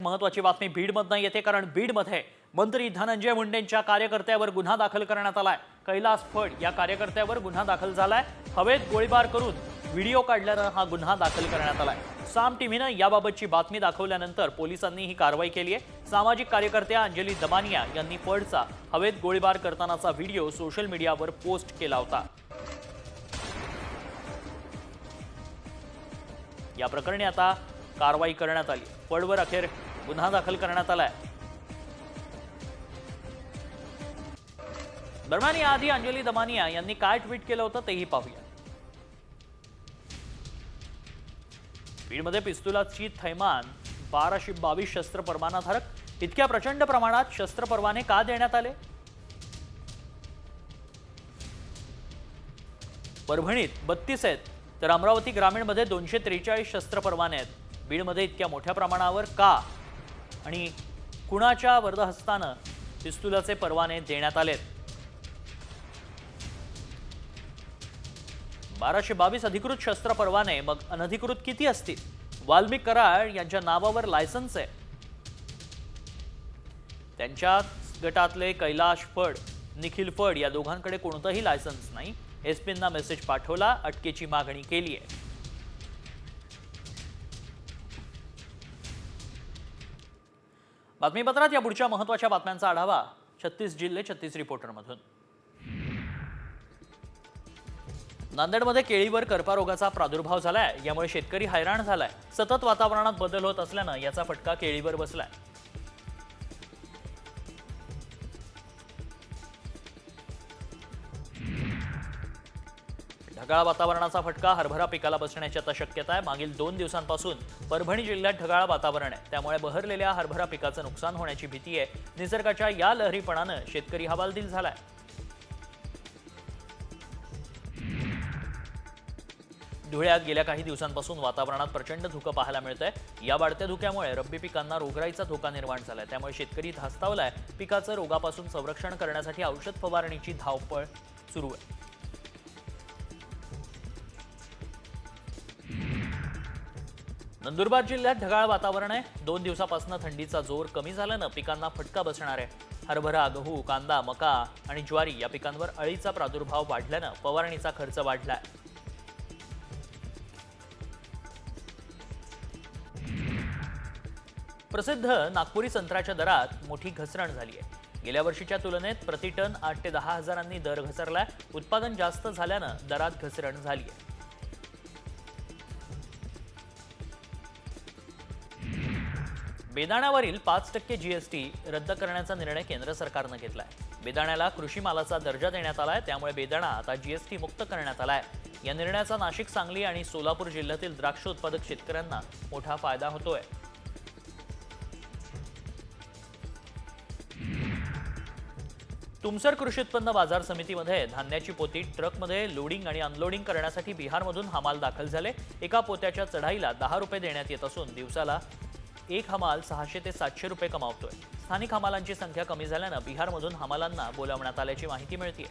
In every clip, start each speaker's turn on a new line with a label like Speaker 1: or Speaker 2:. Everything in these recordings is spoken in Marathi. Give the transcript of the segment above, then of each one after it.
Speaker 1: महत्त्वाची बातमी बीडमधनं येते, कारण बीडमध्ये मंत्री धनंजय मुंडेंच्या कार्यकर्त्यावर गुन्हा दाखल करण्यात आलाय। कैलास फड या कार्यकर्त्यावर गुन्हा दाखल झालाय। हवेत गोळीबार करून व्हिडिओ काढल्यानं हा गुन्हा दाखल करण्यात आलाय। साम टीव्हीनं याबाबतची बातमी दाखवल्यानंतर पोलिसांनी ही कारवाई केली आहे। सामाजिक कार्यकर्त्या अंजली दमानिया यांनी फडचा हवेत गोळीबार करतानाचा व्हिडिओ सोशल मीडियावर पोस्ट केला होता। या प्रकरणी आता कारवाई करण्यात आली। फडवर अखेर गुन्हा दाखल करण्यात आलाय। दरम्यान याआधी अंजली दमानिया यांनी काय ट्विट केलं होतं तेही पाहूया। बीडमध्ये पिस्तुलाची थैमान 1222 शस्त्र परवानाधारक। इतक्या प्रचंड प्रमाणात शस्त्र परवाने का देण्यात आले? परभणीत 32 आहेत, तर अमरावती ग्रामीणमध्ये 243 शस्त्र परवाने आहेत। बीडमध्ये इतक्या मोठ्या प्रमाणावर का आणि कुणाच्या वरदहस्तानं पिस्तुलाचे परवाने देण्यात आलेत? 1222 अधिकृत शस्त्र परवाने, मग अनधिकृत किती असतील? वाल्मिक कराड यांच्या नावावर लायसन्स आहे। त्यांच्या गटातले कैलाश फड, निखिल फड या दोघांकडे कोणतंही लायसन्स नाही। एसपींना मेसेज पाठवला, अटकेची मागणी केली आहे। बातमीपत्रात या पुढच्या महत्त्वाच्या बातम्यांचा आढावा 36 जिल्हे 36 रिपोर्टरमधून। नांदेडमध्ये केळीवर करपा रोगाचा प्रादुर्भाव झालाय, यामुळे शेतकरी हैराण झालाय। सतत वातावरणात बदल होत असल्यानं याचा फटका केळीवर बसलाय। ढगाळ वातावरणाचा फटका हरभरा पिकाला बसण्याची आता शक्यता आहे। मागील 2 दिवसांपासून परभणी जिल्ह्यात ढगाळ वातावरण आहे, त्यामुळे बहरलेल्या हरभरा पिकाचं नुकसान होण्याची भीती आहे। निसर्गाच्या या लहरीपणानं शेतकरी हवालदिल झालाय। धुळ्यात गेल्या काही दिवसांपासून वातावरणात प्रचंड धुकं पाहायला मिळतंय। या वाढत्या धुक्यामुळे रब्बी पिकांना रोगराईचा धोका निर्माण झालाय, त्यामुळे शेतकरी धास्तावलाय। पिकाचं रोगापासून संरक्षण करण्यासाठी औषध फवारणीची धावपळ सुरू आहे। नंदुरबार जिल्ह्यात ढगाळ वातावरण आहे। 2 दिवसापासून थंडीचा जोर कमी झाल्यानं पिकांना फटका बसणार आहे। हरभरा, गहू, कांदा, मका आणि ज्वारी या पिकांवर अळीचा प्रादुर्भाव वाढल्यानं फवारणीचा खर्च वाढलाय। प्रसिद्ध नागपुरी संत्र्याच्या दरात मोठी घसरण झाली आहे। गेल्या वर्षीच्या तुलनेत प्रति टन 8 ते 10 हजारांनी दर घसरलाय। उत्पादन जास्त झाल्यानं दरात घसरण झाली आहे। बेदाण्यावरील 5% जीएसटी रद्द करण्याचा निर्णय केंद्र सरकारनं घेतलाय। बेदाण्याला कृषी मालाचा दर्जा देण्यात आलाय, त्यामुळे बेदाणा आता जीएसटी मुक्त करण्यात आलाय। या निर्णयाचा नाशिक, सांगली आणि सोलापूर जिल्ह्यातील द्राक्ष उत्पादक शेतकऱ्यांना मोठा फायदा होतोय। तुमसर कृषी उत्पन्न बाजार समितीमध्ये धान्याची पोती ट्रकमध्ये लोडिंग आणि अनलोडिंग करण्यासाठी बिहारमधून हमाल दाखल झाले। एका पोत्याच्या चढाईला 10 रुपये देण्यात येत असून दिवसाला एक हमाल 600 ते 700 रुपये कमावतोय। स्थानिक हमालांची संख्या कमी झाल्यानं बिहारमधून हमालांना बोलावण्यात आल्याची माहिती मिळते।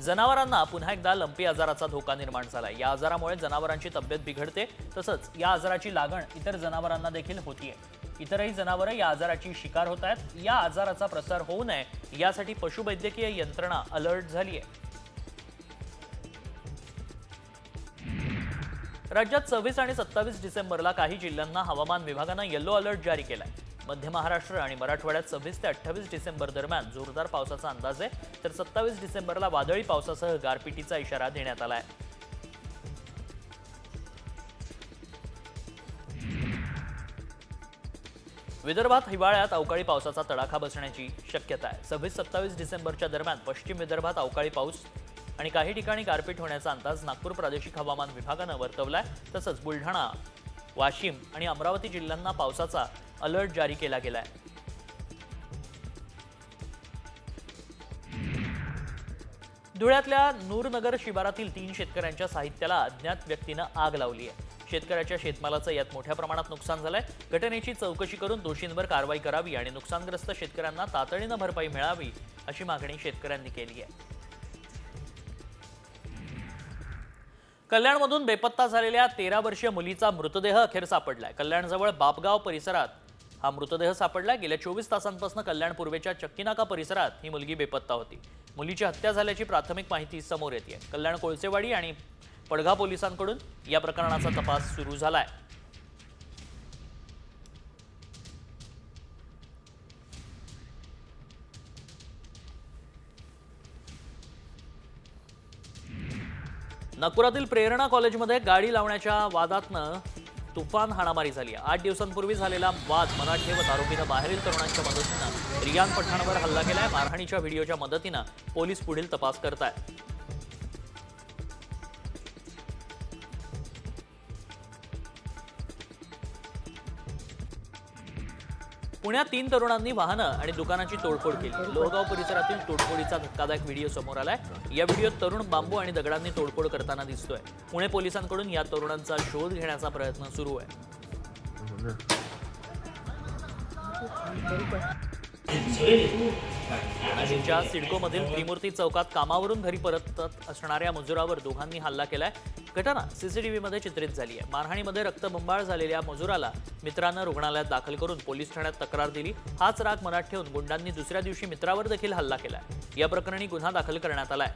Speaker 1: जनावरांना पुन्हा एकदा लंपी आजाराचा धोका निर्माण झालाय। या आजारामुळे जनावरांची तब्येत बिघडते, तसंच या आजाराची लागण इतर जनावरांना देखील होतीये। इतरही जनावरं या आजाराची शिकार होत आहेत। या आजाराचा प्रसार होऊ नये यासाठी पशुवैद्यकीय यंत्रणा अलर्ट झाली आहे। राज्यात 26 आणि 27 डिसेंबरला काही जिल्ह्यांना हवामान विभागानं येलो अलर्ट जारी केलाय। मध्य महाराष्ट्र आणि मराठवाड्यात 26 ते 28 डिसेंबर दरम्यान जोरदार पावसाचा अंदाज आहे, तर 27 डिसेंबरला वादळी पावसासह गारपिटीचा इशारा देण्यात आलाय। विदर्भात हिवाळ्यात अवकाळी पावसाचा तडाखा बसण्याची शक्यता आहे। 26-27 डिसेंबरच्या दरम्यान पश्चिम विदर्भात अवकाळी पाऊस आणि काही ठिकाणी गारपीट होण्याचा अंदाज नागपूर प्रादेशिक हवामान विभागानं वर्तवलाय। तसंच बुलढाणा, वाशिम आणि अमरावती जिल्ह्यांना पावसाचा अलर्ट जारी केला गेलाय। धुळ्यातल्या नूरनगर शिवारातील 3 शेतकऱ्यांच्या साहित्याला अज्ञात व्यक्तीनं आग लावली आहे। शेतकऱ्याच्या शेतमालाचं यात मोठ्या प्रमाणात नुकसान झालंय। घटनेची चौकशी करून दोषींवर कारवाई करावी आणि नुकसानग्रस्त शेतकऱ्यांना तातडीनं भरपाई मिळावी अशी मागणी शेतकऱ्यांनी केली आहे। कल्याणमधून बेपत्ता झालेल्या 13 वर्षीय मुलीचा मृतदेह अखेर सापडलाय। कल्याणजवळ बापगाव परिसरात हा मृतदेह सापडलाय। गेल्या 24 तासांपासून कल्याण पूर्वेच्या चक्कीनाका परिसरात ही मुलगी बेपत्ता होती। मुलीची हत्या झाल्याची प्राथमिक माहिती समोर येते। कल्याण कोळसेवाडी आणि पडघा पोलिसांकडून या प्रकरणाचा तपास सुरू झालाय। नागपुरातील प्रेरणा कॉलेजमध्ये गाडी लावण्याच्या वादातनं तुफान हाणामारी झाली आहे। 8 दिवसांपूर्वी झालेला वाद मनात ठेवत आरोपीनं बाहेरील तरुणांच्या मदतीनं रियान पठाणवर हल्ला केलाय। मारहाणीच्या व्हिडिओच्या मदतीनं पोलीस पुढील तपास करतायत। पुण्यात 3 तरुणांनी वाहनं आणि दुकानाची तोडफोड केली। लोहगाव परिसरातील तोडफोडीचा धक्कादायक व्हिडिओ समोर आलाय। या व्हिडिओत तरुण बांबू आणि दगडांनी तोडफोड करताना दिसतोय। पुणे पोलिसांकडून या तरुणांचा शोध घेण्याचा प्रयत्न सुरू आहे। नाशिकच्या सिडकोमधील त्रिमूर्ती चौकात कामावरून घरी परतत असणाऱ्या मजुरावर दोघांनी हल्ला केलाय। घटना सीसीटीव्हीमध्ये चित्रित झाली आहे। मारहाणीमध्ये रक्तबंबाळ झालेल्या मजुराला मित्रांना रुग्णालयात दाखल करून पोलीस ठाण्यात तक्रार दिली। हाच राग मनात ठेवून गुंडांनी दुसऱ्या दिवशी मित्रावर देखील हल्ला केलाय। या प्रकरणी गुन्हा दाखल करण्यात आलाय।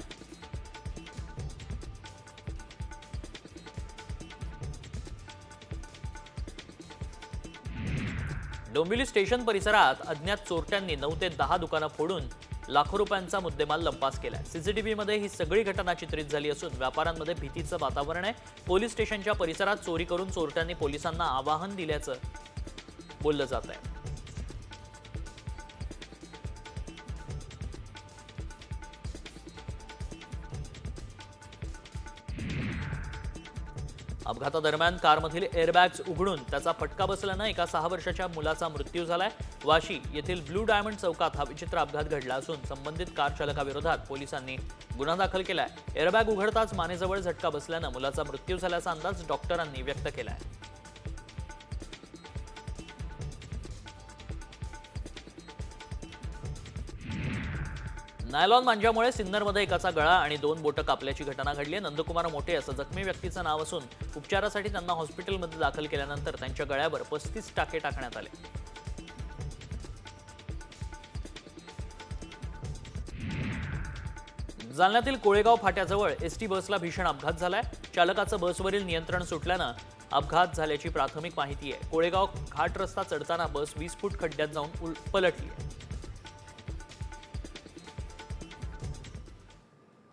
Speaker 1: डोंबिवली स्टेशन परिसरात अज्ञात चोरट्यांनी 9 ते 10 दुकानं फोडून लाखो रुपयांचा मुद्देमाल लंपास केलाय। सीसीटीव्हीमध्ये ही सगळी घटना चित्रित झाली असून व्यापाऱ्यांमध्ये भीतीचं वातावरण आहे। पोलीस स्टेशनच्या परिसरात चोरी करून चोरट्यांनी पोलिसांना आवाहन दिल्याचं बोललं जात आहे। अपघातादरम्यान कारमधील एअरबॅग्स उघडून त्याचा फटका बसल्यानं एका 6 वर्षाच्या मुलाचा मृत्यू झालाय। वाशी येथील ब्लू डायमंड चौकात हा विचित्र अपघात घडला असून संबंधित कार चालकाविरोधात पोलिसांनी गुन्हा दाखल केलाय। एअरबॅग उघडताच मानेजवळ झटका बसल्यानं मुलाचा मृत्यू झाल्याचा अंदाज डॉक्टरांनी व्यक्त केलाय। नायलॉन मांजामुळे सिन्नरमध्ये एकाचा गळा आणि 2 बोटं कापल्याची घटना घडली आहे। नंदकुमार मोठे असं जखमी व्यक्तीचं नाव असून उपचारासाठी त्यांना हॉस्पिटलमध्ये दाखल केल्यानंतर त्यांच्या गळ्यावर 35 टाके टाकण्यात आले। जालन्यातील कोळेगाव फाट्याजवळ एसटी बसला भीषण अपघात झालाय। चालकाचं बसवरील नियंत्रण सुटल्यानं अपघात झाल्याची प्राथमिक माहिती आहे। कोळेगाव घाट रस्ता चढताना बस 20 फूट खड्ड्यात जाऊन पलटली आहे।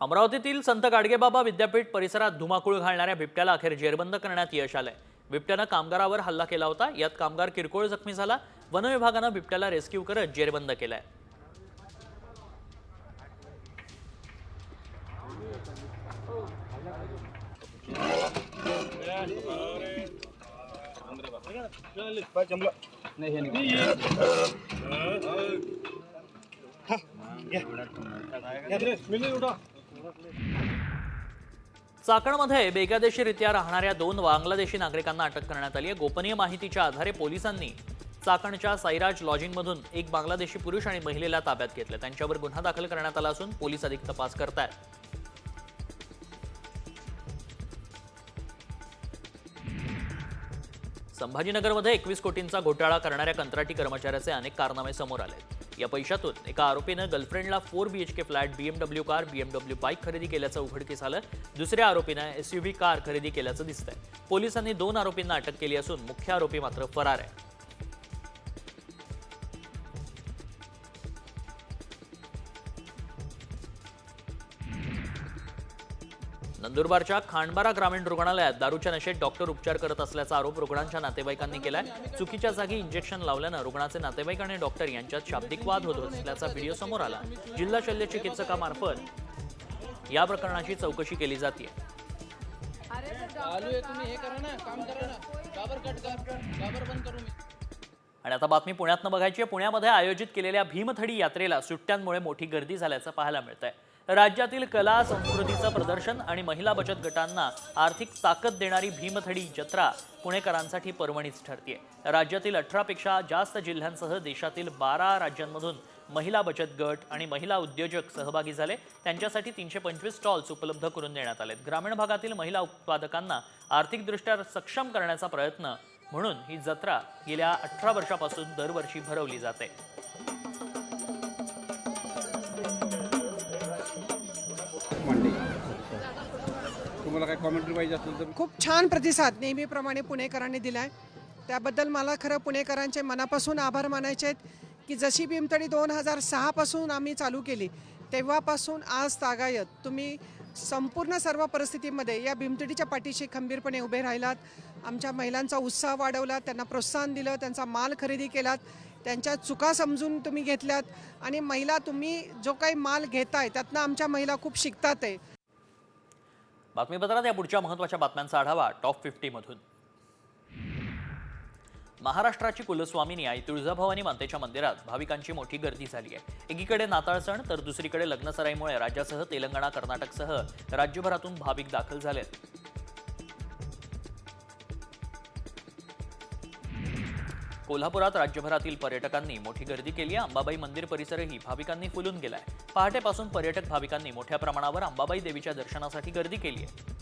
Speaker 1: अमरावतीतील संत गाडगेबाबा विद्यापीठ परिसरात धुमाकूळ घालणाऱ्या बिबट्याला अखेर जेरबंद करण्यात यश आलंय। बिबट्यानं कामगारावर हल्ला केला होता। यात कामगार किरकोळ जखमी झाला। वन विभागानं बिबट्याला रेस्क्यू करत जेरबंद केलाय। चाकणमध्ये बेकायदेशीरित्या राहणाऱ्या 2 बांगलादेशी नागरिकांना अटक करण्यात आली आहे। गोपनीय माहितीच्या आधारे पोलिसांनी चाकणच्या साईराज लॉजिंगमधून एक बांगलादेशी पुरुष आणि महिलेला ताब्यात घेतलं। त्यांच्यावर गुन्हा दाखल करण्यात आला असून पोलीस अधिक तपास करतायत। संभाजीनगरमध्ये 21 कोटींचा घोटाळा करणाऱ्या कंत्राटी कर्मचाऱ्याचे अनेक कारनामे समोर आले। या पैशातून एका आरोपीनं गर्लफ्रेंडला 4 BHK flat, BMW car, BMW bike खरेदी केल्याचं उघडकीस आलं। दुसऱ्या आरोपीनं SUV कार खरेदी केल्याचं दिसतंय। पोलिसांनी 2 आरोपींना अटक केली असून मुख्य आरोपी मात्र फरार आहे। नंदुरबारच्या खांडबारा ग्रामीण रुग्णालयात दारूच्या नशेत डॉक्टर उपचार करत असल्याचा आरोप रुग्णांच्या नातेवाईकांनी केलाय। चुकीच्या जागी इंजेक्शन लावल्यानं रुग्णाचे नातेवाईक आणि डॉक्टर यांच्यात शाब्दिक वाद होत असल्याचा व्हिडिओ समोर आला। जिल्हा शल्य चिकित्सकामार्फत या प्रकरणाची चौकशी केली जाते। आणि आता बातमी पुण्यातनं बघायची आहे। पुण्यामध्ये आयोजित केलेल्या भीमथडी यात्रेला सुट्ट्यांमुळे मोठी गर्दी झाल्याचं पाहायला मिळतंय। राज्यातील कला संस्कृतीचं प्रदर्शन आणि महिला बचत गटांना आर्थिक ताकद देणारी भीमथडी जत्रा पुणेकरांसाठी पर्वणीच ठरते। राज्यातील 18 पेक्षा जास्त जिल्ह्यांसह देशातील 12 राज्यांमधून महिला बचत गट आणि महिला उद्योजक सहभागी झाले। त्यांच्यासाठी 325 स्टॉल्स उपलब्ध करून देण्यात आलेत। ग्रामीण भागातील महिला उत्पादकांना आर्थिकदृष्ट्या सक्षम करण्याचा प्रयत्न म्हणून ही जत्रा गेल्या 18 वर्षापासून दरवर्षी भरवली जाते।
Speaker 2: तुम्हाला काय कॉमेंट्री पाहिजे असेल तर?
Speaker 3: खूप छान प्रतिसाद नेहमीप्रमाणे पुणेकरांनी दिलाय, त्याबद्दल मला खरं पुणेकरांचे मनापासून आभार मानायचे आहेत की जशी भीमथडी 2006 पासून आम्ही चालू केली तेव्हापासून आज तागायत तुम्ही संपूर्ण सर्व परिस्थितीमध्ये या भीमथडीच्या पाठीशी खंबीरपणे उभे राहिलात। आमच्या महिलांचा उत्साह वाढवला, त्यांना प्रोत्साहन दिलं, त्यांचा माल खरेदी केलात, त्यांच्या चुका समजून तुम्ही घेतल्यात आणि महिला तुम्ही जो काही माल घेताय त्यातनं आमच्या महिला खूप शिकतात आहे।
Speaker 1: बातमीपत्रात या पुढच्या महत्त्वाच्या बातम्यांचा आढावा टॉप 50 मधून। महाराष्ट्राची कुलस्वामिनी आई तुळजाभवानी मातेच्या मंदिरात भाविकांची मोठी गर्दी झाली आहे। एकीकडे नाताळ सण तर दुसरीकडे लग्नसराईमुळे राज्यासह तेलंगणा, कर्नाटकसह राज्यभरातून भाविक दाखल झालेत। कोल्हापुरात राज्यभरातील पर्यटकांनी मोठी गर्दी केली आहे। अंबाबाई मंदिर परिसरही भाविकांनी फुलून गेलाय। पहाटेपासून पर्यटक भाविकांनी मोठ्या प्रमाणावर अंबाबाई देवीच्या दर्शनासाठी गर्दी केली आहे।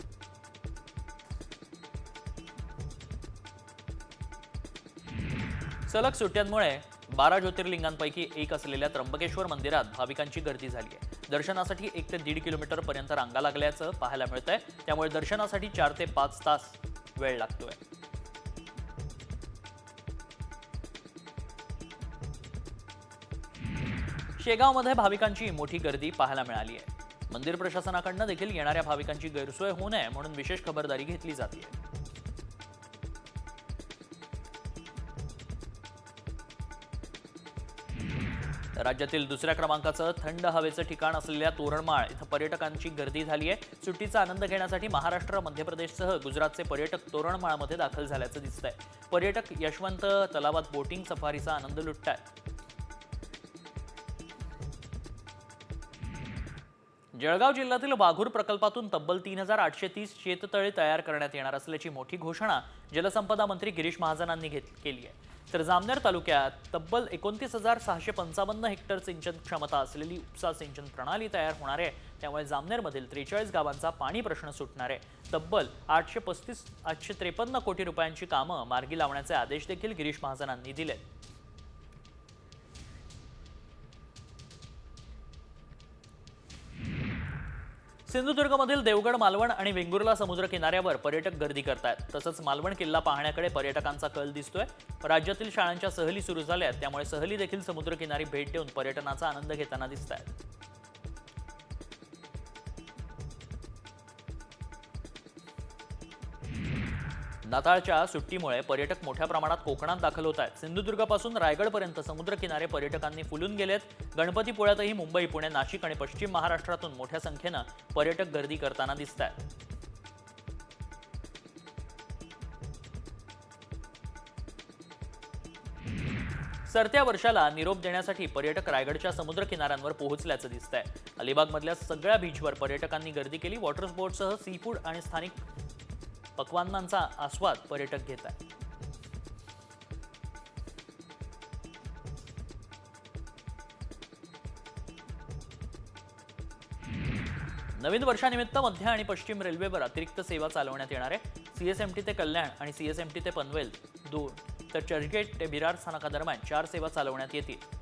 Speaker 1: सलग सुट्ट्यांमुळे 12 ज्योतिर्लिंगांपैकी एक असलेल्या त्र्यंबकेश्वर मंदिरात भाविकांची गर्दी झाली आहे। दर्शनासाठी 1 ते 1.5 किलोमीटर पर्यंत रांगा लागल्याचं पाहायला मिळतंय। त्यामुळे दर्शनासाठी 4 ते 5 तास वेळ लागतोय। शेगावमध्ये भाविकांची मोठी गर्दी पाहायला मिळाली आहे। मंदिर प्रशासनाकडून देखील येणाऱ्या भाविकांची गैरसोय होऊ नये म्हणून विशेष खबरदारी घेतली जाते। राज्यातील दुसऱ्या क्रमांकाचं थंड हवेचं ठिकाण असलेल्या तोरणमाळ इथं पर्यटकांची गर्दी झाली आहे। सुट्टीचा आनंद घेण्यासाठी महाराष्ट्र, मध्य प्रदेशसह गुजरातचे पर्यटक तोरणमाळमध्ये दाखल झाल्याचं दिसतंय। पर्यटक यशवंत तलावात बोटिंग सफारीचा आनंद लुटतायत। जळगाव जिल्ह्यातील वाघूर प्रकल्पातून तब्बल 3830 शेततळे तयार करण्यात येणार असल्याची मोठी घोषणा जलसंपदा मंत्री गिरीश महाजनांनी केली आहे। तर जामनेर तालुक्यात तब्बल 29,655 हेक्टर सिंचन क्षमता असलेली उपसा सिंचन प्रणाली तयार होणार आहे। त्यामुळे जामनेरमधील 43 गावांचा पाणी प्रश्न सुटणार आहे। तब्बल 853 कोटी रुपयांची कामं मार्गी लावण्याचे आदेश देखील गिरीश महाजनांनी दिले। सिंधुदुर्गमधील देवगड, मालवण आणि वेंगुर्ला समुद्र किनाऱ्यावर पर्यटक गर्दी करतायत। तसंच मालवण किल्ला पाहण्याकडे पर्यटकांचा कल दिसतोय। राज्यातील शाळांच्या सहली सुरू झाल्यात, त्यामुळे सहली देखील समुद्र किनारी भेट देऊन पर्यटनाचा आनंद घेताना दिसतायत। नाताळच्या सुट्टीमुळे पर्यटक मोठ्या प्रमाणात कोकणात दाखल होत आहेत। सिंधुदुर्गापासून रायगडपर्यंत समुद्र किनारे पर्यटकांनी फुलून गेलेत। गणपतीपुळ्यातही मुंबई, पुणे, नाशिक आणि पश्चिम महाराष्ट्रातून मोठ्या संख्येनं पर्यटक गर्दी करताना दिसत आहेत। सरत्या वर्षाला निरोप देण्यासाठी पर्यटक रायगडच्या समुद्र किनाऱ्यांवर पोहोचल्याचं दिसतंय। अलिबागमधल्या सगळ्या बीचवर पर्यटकांनी गर्दी केली। वॉटर स्पोर्ट्ससह सी फूड आणि स्थानिक पक्वान्नांचा आस्वाद पर्यटक घेत आहेत। नवीन वर्षानिमित्त मध्य आणि पश्चिम रेल्वेवर अतिरिक्त सेवा चालवण्यात येणार आहे। सीएसएमटी ते कल्याण आणि सीएसएमटी ते पनवेल 2 तर चर्चगेट ते विरार स्थानकादरम्यान 4 सेवा चालवण्यात येतील।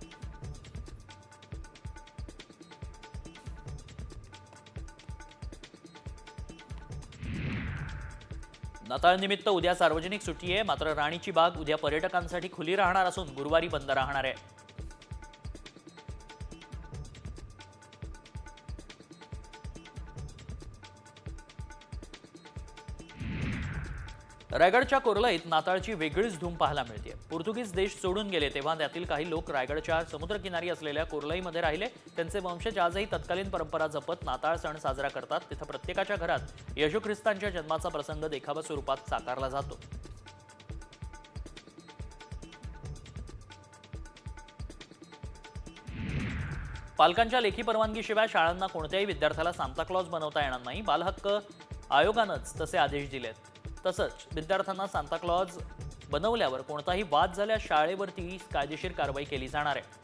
Speaker 1: नाताळनिमित्त उद्या सार्वजनिक सुट्टी आहे। मात्र राणीची बाग उद्या पर्यटकांसाठी खुली राहणार असून गुरुवारी बंद राहणार आहे। रायगडच्या कोरलाईत नाताळची वेगळीच धूम पाहायला मिळते। पोर्तुगीज देश सोडून गेले तेव्हा त्यातील काही लोक रायगडच्या समुद्रकिनारी असलेल्या कोरलाईमध्ये राहिले। त्यांचे वंशज आजही तत्कालीन परंपरा जपत नाताळ सण साजरा करतात। तिथे प्रत्येकाच्या घरात येशू ख्रिस्तांच्या जन्माचा प्रसंग देखावा स्वरूपात साकारला जातो। पालकांच्या लेखी परवानगीशिवाय शाळांना कोणत्याही विद्यार्थ्याला सांताक्लॉज बनवता येणार नाही. बालहक्क आयोगानंच तसे आदेश दिलेत. तसंच विद्यार्थ्यांना सांताक्लॉज बनवल्यावर कोणताही वाद झाल्यास शाळेवरती कायदेशीर कारवाई केली जाणार आहे.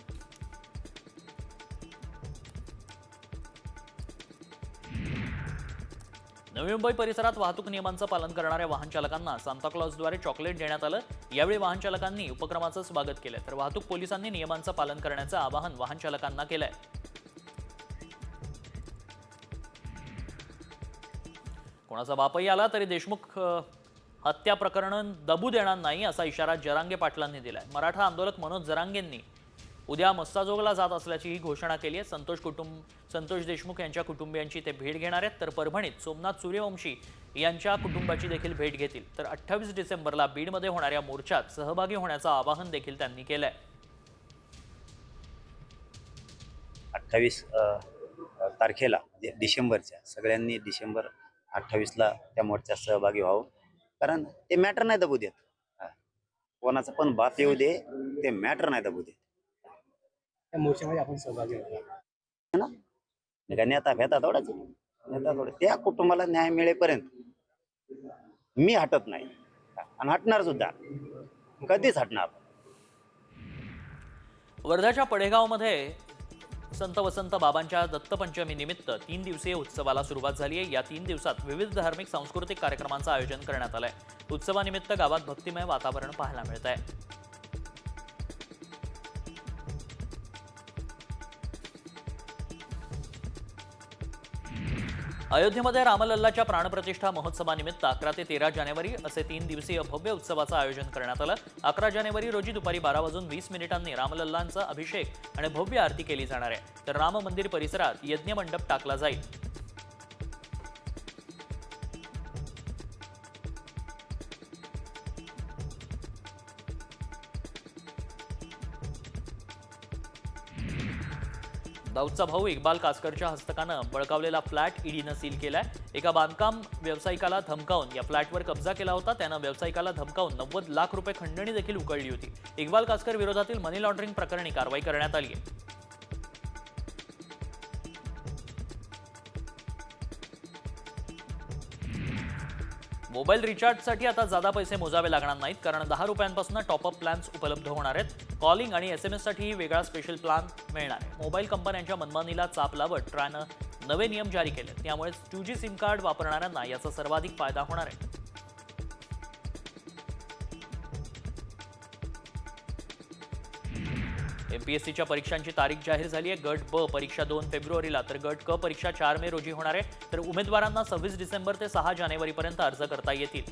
Speaker 1: नवी मुंबई परिसरात वाहतूक नियमांचं पालन करणाऱ्या वाहन चालकांना सांताक्लॉजद्वारे चॉकलेट देण्यात आलं. यावेळी वाहन चालकांनी उपक्रमाचं स्वागत केलं, तर वाहतूक पोलिसांनी नियमांचं पालन करण्याचं आवाहन वाहन चालकांना केलंय. कोणाचा बापही आला तरी देशमुख हत्या प्रकरण दबू देणार नाही असा इशारा जरांगे पाटलांनी दिलाय. मराठा आंदोलक मनोज जरांगेंनी उद्या मस्साजोगला जात असल्याची ही घोषणा केली आहे. संतोष देशमुख यांच्या कुटुंबियांची ते भेट घेणार आहेत, तर परभणीत सोमनाथ सूर्यवंशी यांच्या कुटुंबाची देखील भेट घेतील. तर 28 डिसेंबरला बीडमध्ये होणाऱ्या मोर्चात सहभागी होण्याचं आवाहन देखील त्यांनी केलंय.
Speaker 4: 28 तारखेला डिसेंबरच्या सगळ्यांनी डिसेंबर 28ला त्या मोर्चात सहभागी व्हावं, कारण ते मॅटर नाही दबू देत. कोणाचा पण बाप येऊ दे, ते मॅटर नाही दबू देत.
Speaker 5: त्या मोर्चामध्ये आपण सहभागी होतो
Speaker 4: ना, नेता भेता थोडाच नेता थोडं त्या कुटुंबाला न्याय मिळेपर्यंत मी हटत नाही आणि हटणार सुद्धा, कधीच हटणार.
Speaker 1: वर्ध्याच्या पडेगावमध्ये संत वसंत बाबांच्या दत्तपंचमी निमित्त 3 दिवसीय उत्सवाला सुरुवात झाली आहे. या 3 दिवसात विविध धार्मिक सांस्कृतिक कार्यक्रमांचं आयोजन करण्यात आलंय. उत्सवानिमित्त गावात भक्तिमय वातावरण पाहायला मिळत आहे. अयोध्येमध्ये रामलल्लाच्या प्राणप्रतिष्ठा महोत्सवानिमित्त 11 ते 13 जानेवारी असे 3 दिवसीय भव्य उत्सवाचं आयोजन करण्यात आलं. 11 जानेवारी रोजी दुपारी 12:20 रामलल्लांचा अभिषेक आणि भव्य आरती केली जाणार आहे, तर राम मंदिर परिसरात यज्ञ मंडप टाकला जाईल. दाऊदचा भाऊ इक्बाल कासकरच्या हस्तकानं बळकावलेला फ्लॅट ईडीनं सील केलाय. एका बांधकाम व्यावसायिकाला धमकावून या फ्लॅटवर कब्जा केला होता. त्यानं व्यावसायिकाला धमकावून 90 लाख रुपये खंडणी देखील उकळली होती. इक्बाल कासकर विरोधातील मनी लॉन्ड्रिंग प्रकरणी कारवाई करण्यात आली आहे. मोबाईल रिचार्जसाठी आता जादा पैसे मोजावे लागणार नाहीत, कारण 10 रुपयांपासून टॉपअप प्लॅन्स उपलब्ध होणार आहेत. कॉलिंग आणि SMS-साठीही वेगळा स्पेशल प्लॅन मिळणार आहे. मोबाईल कंपन्यांच्या मनमानीला चाप लावत ट्रायनं नवे नियम जारी केले, त्यामुळे 2G सिम कार्ड वापरणाऱ्यांना याचा सर्वाधिक फायदा होणार आहे. MPSCच्या परीक्षांची तारीख जाहीर झाली आहे. गट ब परीक्षा 2 फेब्रुवारीला, तर गट क परीक्षा 4 मे रोजी होणार आहे. तर उमेदवारांना 26 डिसेंबर ते 6 जानेवारीपर्यंत अर्ज करता येतील.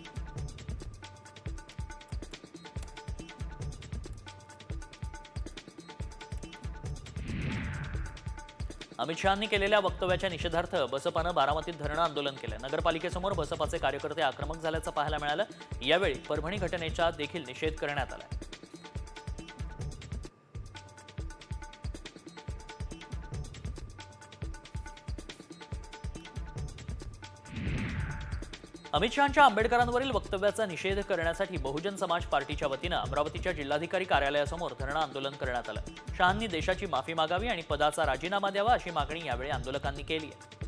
Speaker 1: अमित शहांनी केलेल्या वक्तव्याच्या निषेधार्थ बसपानं बारामतीत धरणं आंदोलन केलं. नगरपालिकेसमोर बसपाचे कार्यकर्ते आक्रमक झाल्याचं पाहायला मिळालं. यावेळी परभणी घटनेचा देखील निषेध करण्यात आला. अमित शहांच्या आंबेडकरांवरील वक्तव्याचा निषेध करण्यासाठी बहुजन समाज पार्टीच्या वतीनं अमरावतीच्या जिल्हाधिकारी कार्यालयासमोर धरणं आंदोलन करण्यात आलं. शहांनी देशाची माफी मागावी आणि पदाचा राजीनामा द्यावा अशी मागणी यावेळी आंदोलकांनी केली आहे.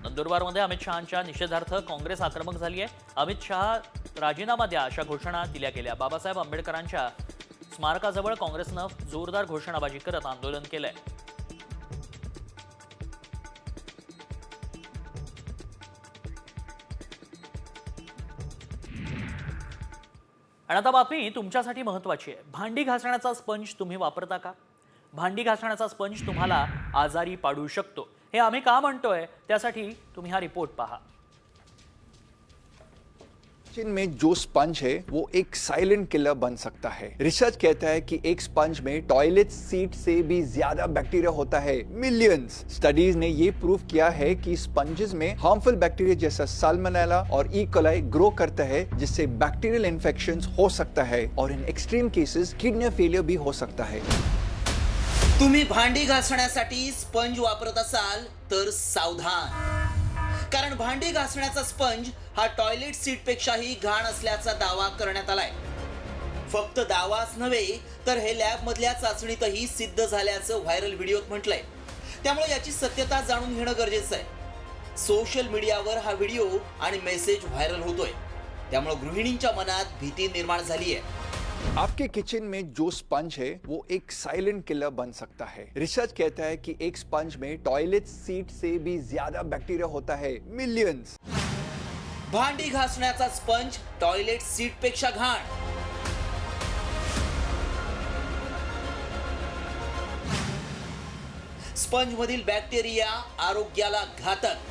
Speaker 1: नंदुरबारमध्ये अमित शहांच्या निषेधार्थ काँग्रेस आक्रमक झाली आहे. अमित शहा राजीनामा द्या अशा घोषणा दिल्या गेल्या. बाबासाहेब आंबेडकरांच्या स्मारकाजवळ काँग्रेसनं जोरदार घोषणाबाजी करत आंदोलन केलंय. आणि आता बातमी तुमच्यासाठी महत्त्वाची आहे. भांडी घासण्याचा स्पंज तुम्ही वापरता का? भांडी घासण्याचा स्पंज तुम्हाला आजारी पाडू शकतो. हे आम्ही का म्हणतोय त्यासाठी तुम्ही हा रिपोर्ट पहा.
Speaker 6: किचन में जो स्पंज है वो एक साइलेंट किलर बन सकता है. रिसर्च कहता है कि एक स्पंज में टॉयलेट सीट से भी ज्यादा बैक्टीरिया होता है, मिलियंस. स्टडीज ने ये प्रूव किया है कि स्पंजेस में हार्मफुल बैक्टीरिया जैसा साल्मोनेला और ई कोलाई ग्रो करता है, जिससे बैक्टीरियल इन्फेक्शंस हो सकता है और in extreme cases kidney failure भी हो सकता है.
Speaker 7: तुम्ही भांडी घासण्यासाठी स्पंज वापरत असाल तर सावधान, कारण भांडी घासण्याचा स्पंज हा टॉयलेट सीट पेक्षाही घाण असल्याचा दावा करण्यात आलाय. फक्त दावाच नव्हे तर हे लॅब मधल्या चाचणीतही सिद्ध झाल्याचं व्हायरल व्हिडिओत म्हटलंय. त्यामुळे याची सत्यता जाणून घेणं गरजेचं आहे. सोशल मीडियावर हा व्हिडिओ आणि मेसेज व्हायरल होतोय. त्यामुळे गृहिणींच्या मनात भीती निर्माण झाली आहे.
Speaker 6: आपके किचन में जो स्पंज है वो एक साइलेंट किलर बन सकता है. रिसर्च कहता है कि एक स्पंज में टॉयलेट सीट से भी ज्यादा बैक्टीरिया होता है, मिलियंस.
Speaker 7: भांडी घासण्याचा स्पंज टॉयलेट सीट पेक्षा घाण. स्पंज मधील बॅक्टेरिया आरोग्याला घातक.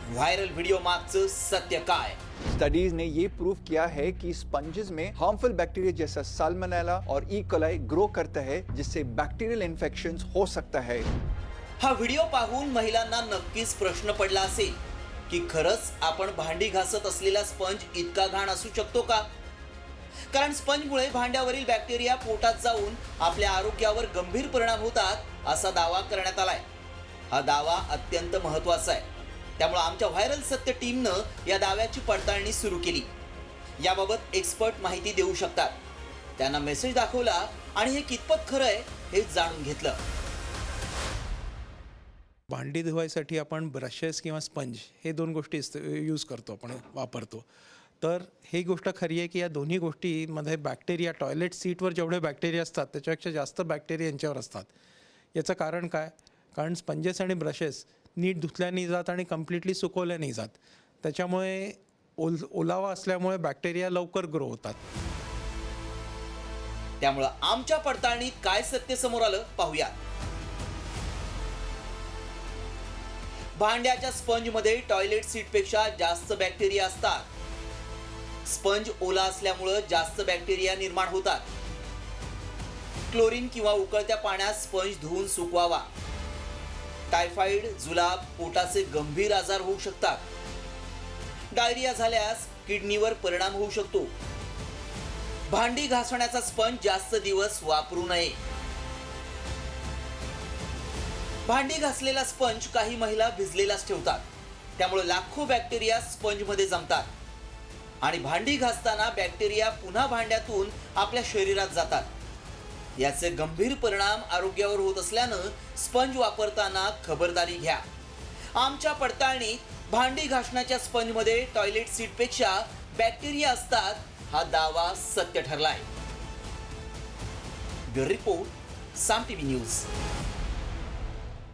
Speaker 7: व्हायरल व्हिडिओ मागचं सत्य काय?
Speaker 6: स्टडीज ने ये प्रूव किया है कि स्पंजेस में हार्मफुल बैक्टीरिया जैसा साल्मोनेला और ई कोलाई ग्रो करता है, जिससे बैक्टीरियल इन्फेक्शंस हो सकता है.
Speaker 7: हा व्हिडिओ पाहून महिलांना नक्कीच प्रश्न पडला असेल की खरंच आपण भांडी घासत असलेला स्पंज इतका घाण असू शकतो का? कारण स्पंजमुळे भांड्यावरील बॅक्टेरिया पोटात जाऊन आपल्या आरोग्यावर गंभीर परिणाम होतात असा दावा करण्यात आलाय. हा दावा अत्यंत महत्त्वाचा आहे. त्यामुळे आमच्या व्हायरल सत्य टीमनं या दाव्याची पडताळणी सुरू केली. याबाबत एक्सपर्ट माहिती देऊ शकतात. त्यांना मेसेज दाखवला आणि हे कितपत खरं आहे हे जाणून घेतलं.
Speaker 8: भांडी धुवायसाठी आपण ब्रशेस किंवा स्पंज हे दोन गोष्टी यूज करतो, आपण वापरतो. तर ही गोष्ट खरी आहे की या दोन्ही गोष्टीमध्ये बॅक्टेरिया, टॉयलेट सीटवर जेवढे बॅक्टेरिया असतात त्याच्यापेक्षा जास्त बॅक्टेरिया यांच्यावर असतात. याचं कारण काय? कारण स्पंजेस आणि ब्रशेस नीट धुतल्या नाही जात आणि कम्प्लिटली सुकवल्या नाही जात. त्याच्यामुळे ओलावा असल्यामुळे बॅक्टेरिया लवकर ग्रो होतात.
Speaker 7: त्यामुळं आमच्या पडताळणीत काय सत्य समोर आलं पाहूया. भांड्याच्या स्पंजमध्ये टॉयलेट सीटपेक्षा जास्त बॅक्टेरिया असतात. स्पंज ओला असल्यामुळं जास्त बॅक्टेरिया निर्माण होतात. क्लोरीन किंवा उकळत्या पाण्यात स्पंज धुवून सुकवावा. टायफॉइड, जुलाब, पोटाचे गंभीर आजार होऊ शकतात. डायरिया झाल्यास किडनीवर परिणाम होऊ शकतो. भांडी घासण्याचा स्पंज जास्त दिवस वापरू नये. भांडी घासलेला स्पंज काही महिला भिजलेलाच ठेवतात. त्यामुळे लाखो बॅक्टेरिया स्पंजमध्ये जमतात आणि भांडी घासताना बॅक्टेरिया पुन्हा भांड्यातून आपल्या शरीरात जातात. याचे गंभीर परिणाम आरोग्यावर होत असल्यानं स्पंज वापरताना खबरदारी घ्या. आमच्या पडताळणीत भांडी घासण्याच्या स्पंजमध्ये टॉयलेट सीटपेक्षा बॅक्टेरिया असतात हा दावा सत्य ठरलाय. ब्युरो रिपोर्ट, साम टीव्ही न्यूज.